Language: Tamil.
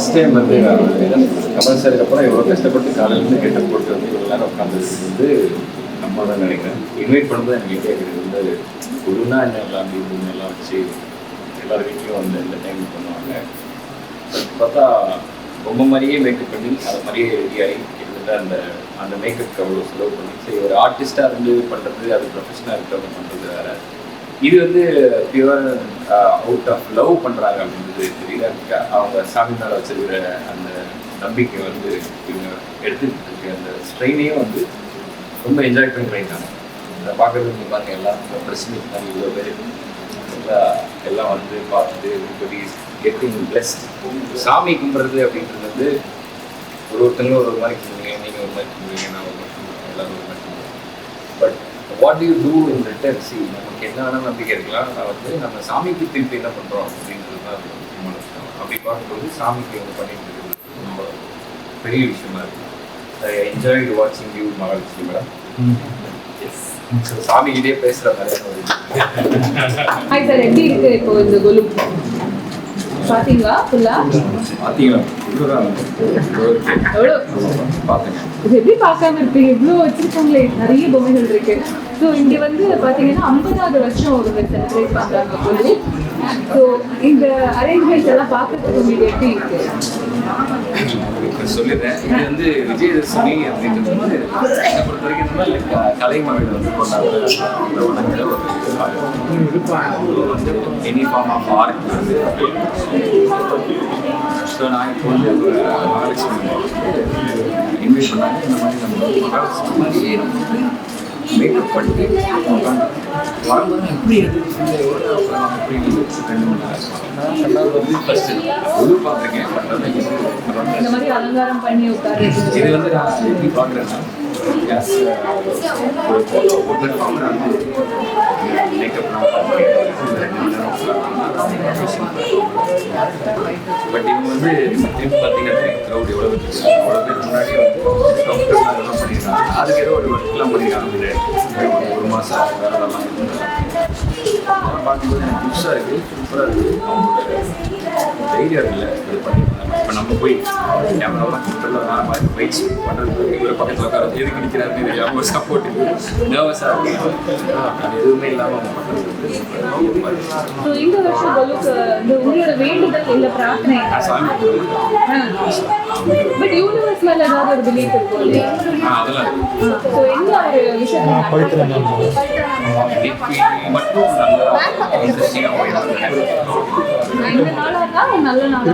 ஃபஸ்ட் டைம் வந்து கமல் சாருக்கு அப்புறம் இவ்வளோ கஷ்டப்பட்டு காலையிலேருந்து கெட்டப் போட்டு வந்து இவ்வளோ நேரம் உட்காந்துருக்கு வந்து நம்ம தான் நினைக்கிறேன். இன்வைட் பண்ணும்போது எனக்கு கேட்குறது வந்து குருனா என்ன அப்படி இப்படின்னு எல்லாம் வச்சு எல்லார் வீட்லேயும் வந்து இந்த டைம் பண்ணுவாங்க. பார்த்தா ரொம்ப மாதிரியே மேக்கப் பண்ணி அதை மாதிரியே ரெடியாகி கிட்டத்தட்ட அந்த மேக்கப்புக்கு அவ்வளோ செலவு பண்ணி சரி ஒரு ஆர்டிஸ்டாக இருந்து பண்ணுறது அது ப்ரொஃபஷனாக இருக்கிறவங்க பண்ணுறது வேறு. இது வந்து பியூர் அவுட் ஆஃப் லவ் பண்ணுறாங்க அப்படின்றது தெரியல. அவங்க சாமி மேலே வச்சிருக்கிற அந்த நம்பிக்கை வந்து இவங்க எடுத்துக்கிட்டு இருக்க அந்த ஸ்ட்ரெயினையும் வந்து ரொம்ப என்ஜாய் பண்ணி பண்ணிட்டாங்க. அதை பார்க்குறது நீங்கள் பாருங்கள் எல்லாம் ப்ரெஸ் மீட் தான் இவ்வளோ பேர் எல்லாம் வந்து பார்த்துட்டு everybody is getting blessed. சாமி கும்பிட்றது அப்படின்றது வந்து ஒருத்தங்களும் ஒரு மாதிரி கும்பிடுவீங்க, நீங்கள் ஒரு மாதிரி கும்பிடுவீங்க, நான் ஒரு மாதிரி கும்பிடுவேன், எல்லோரும் ஒரு மாதிரி கும்பிடுவேன். But what you do in return see நமக்கு என்ன வேணால் நம்பிக்கை இருக்கலாம். நான் வந்து நம்ம சாமிக்கு திருப்பி என்ன பண்ணுறோம் அப்படின்றது தான் அது முக்கியமான விஷயம். அப்படி பார்க்கும்போது சாமிக்கு வந்து பண்ணிட்டு இருக்கிறது ரொம்ப பெரிய விஷயமா இருக்குது. ஐ என்ஜாய்டு வாட்சிங் யூ மகாலட்சுமி மேடம். சாமிகிட்டே பேசுகிற மாதிரி. ஹாய் சார், எப்படி இருக்கு இப்போ இந்த கொலு பார்த்தீங்களா? பார்த்தீங்களா? எவ்வளோ பார்த்தேங்க. இது எப்படி பார்க்காம இருப்பீங்க? இவ்வளோ வச்சிருக்காங்களே, நிறைய பொம்மைகள் இருக்கு. ஸோ இங்கே வந்து பார்த்தீங்கன்னா 50வது வருஷம் ஒரு செலிப்ரேட் பண்ணுறாங்க கொலு. ஸோ இந்த அரேஞ்ச்மெண்ட்ஸ் எல்லாம் பார்க்கறதுக்கு உங்களுக்கு எப்படி இருக்கு? சொல்லிடுறேன். இது வந்து விஜயதசமி அப்படின்றது வந்து என்னை பொறுத்த வரைக்கும் கலைமகள் வந்து கொண்டாடுற அந்த வணங்குற ஒரு வந்து எனி ஃபார்ம் ஆஃப் ஆர்ட் வந்து. ஸோ நான் இப்போ வந்து மகாலட்சுமி இன்வைட் பண்ணாங்க. இந்த மாதிரி நம்ம மகாலட்சுமி மாதிரியே நம்ம வந்து மேக்கப் பண்ணிட்டு வரும்போது எப்படி எடுத்து எவ்வளோ எப்படி 2 மணி நேரம் ரெண்டாவது வந்து ஃபஸ்ட்டு குழு பார்த்துருக்கேன். பட் இந்த மாதிரி அலங்காரம் பண்ணி உட்காரு. இது வந்து நான் எப்படி பார்க்குறேன்னா கேஸ் ஒரு ஃபோட்டோ போட்டு நான் வந்து மேக்கப்லாம் பட் இவங்க வந்து திருப்பி பார்த்தீங்கன்னா க்ரௌட் எவ்வளோ அவ்வளோ பேர் முன்னாடி வந்து கவுண்டர்லாம் இதெல்லாம் பண்ணியிருக்காங்க. அதுக்கு ஏதோ ஒரு ஒர்க்லாம் பண்ணியிருக்காங்க. ஒரு மாதம் வேறெல்லாம் பார்க்கும்போது எனக்கு புதுசாக இருக்குது, சூப்பராக இருக்குது. அவங்களோட தைரியம் இல்லை இது பண்ணியிருக்காங்க. இப்போ நம்ம போய் கேமராலாம் கவுண்டர்லாம் வெயிட்ஸ் பண்ணுறது இவரை பக்கத்தில் உட்கார எதுக்கு நிற்கிறாருன்னு தெரியாமல் ஒரு சப்போர்ட் நர்வஸாக இருக்குது. அது எதுவுமே இல்லாமல் அவங்க பண்ணுறது ஸோ இந்த வருஷம் கொலுக்கு இந்த உங்களோட வேண்டுதல் இல்லை பிரார்த்தனை சாமி பட் யூனிவர்ஸ் மேல ஏதாவது ஒரு பிலீஃப் இருக்கும் இல்லையா? அதெல்லாம் இருக்குது. ஸோ எந்த ஒரு விஷயம் மட்டும் நல்லா இன்ட்ரெஸ்டிங்காக போயிடும். இந்த நாளாக தான் நல்ல நாளாக